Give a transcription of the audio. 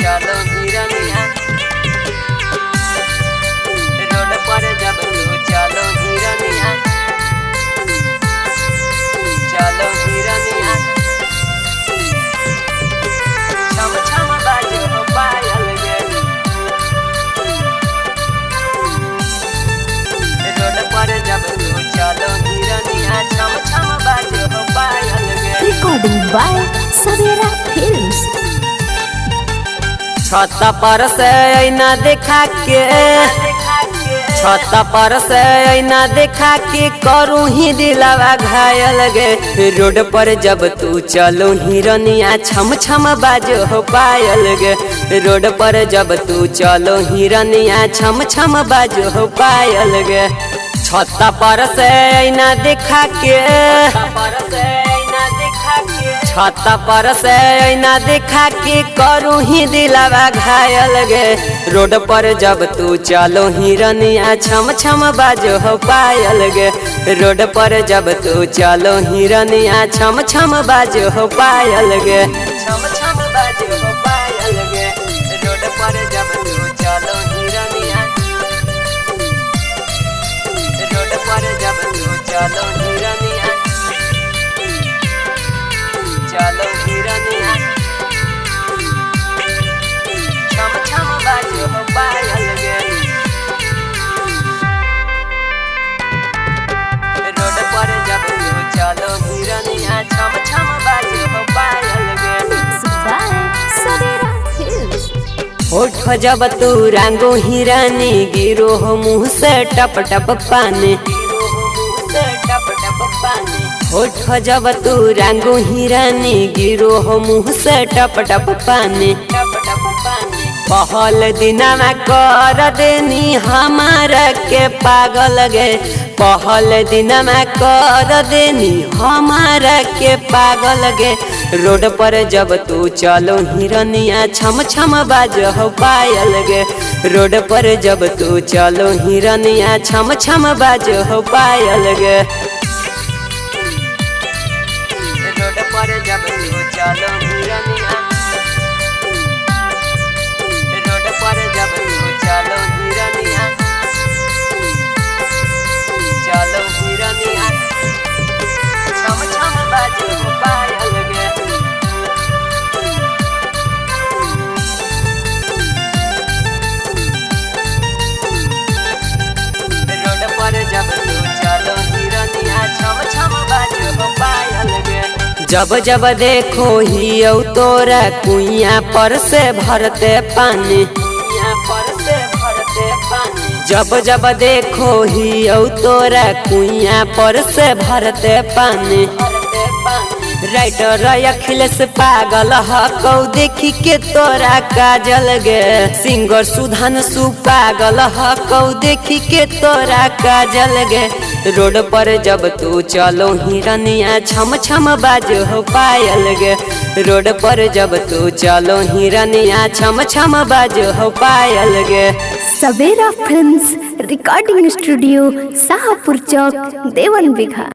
चलो हिरनिया रोड पर जब तू चलो हिरनिया चलो हिरनिया छम छम बाजे हो पायल गे रोड पर जब तू चलो हिरनिया छम छम बाजे हो पायल गे। रिकॉर्डिंग बाय सवेरा फिल्म्स। छत पर से ऐना देखा के छत पर से ऐना देखा के करूँ ही दिलावा घायल गे रोड पर जब तू चलो हिरनिया छम छम बाजो हो पायल गे रोड पर जब तू चलो हिरनिया छम छम बाजो हो पायल गे। छत पर से ऐना देखा के छत पर से ऐना देखा के करूँ ही दिलावा घायल गे रोड पर जब तू चलो हिरनिया छम छम बाजो हो पायल गे रोड पर जब तू चलो हिरनिया छम छम बाजो हो पायल गे छम छम बाजो हो पायल गे रोड पर जब तू चलो हिरनिया रोड पर जब तू चलो हिरनिया चलो हिरनिया छम छम बाजो हो पायल गे रोड पर जब तू चलो हिरनिया छम छम बाजो हो पायल गे। बाय सवेरा फिल्म्स। होठ जब तू रंगो हिरनी गिरो हो मुँह से टप टप पानी होठ जब तू रंगो हिरनी गिरो हो मुँह से टप टप पानी पहल दिनमा कर देनी हमारा के पागल गे पहल दिनमा कर देनी हमारा के पागल गे रोड पर जब तू चलो हिरनिया छम छम बाजो हो पायल गे रोड पर जब तू चलो हिरनिया छम छम बाजो हो पायल गे रोड पर जब तू चलो हिरनिया रोड पर जब तू चलो हिरनिया चलो हिरनिया छम छम बाजो हो पायल गे रोड पर जब तू चलो हिरनिया छम छम बाजो हो पायल गे। जब जब देखो ही तोरा कुइया पर से भरते पानी जब जब देखो ही तोरा कुइया पर से भरते पानी राइटर अखिलेश पागल हकौ देखी के तोरा काजल गे सिंगर सुधांशु पागल हकौ देखी के तोरा काजल गे रोड पर जब तू चलो हिरनिया छम छम बाजो हो पायल गे रोड पर जब तू चलो हिरनिया छम छम बाजो हो पायल गे। सवेरा फिल्म्स रिकॉर्डिंग स्टूडियो शाहपुर चौक देवन बिघा।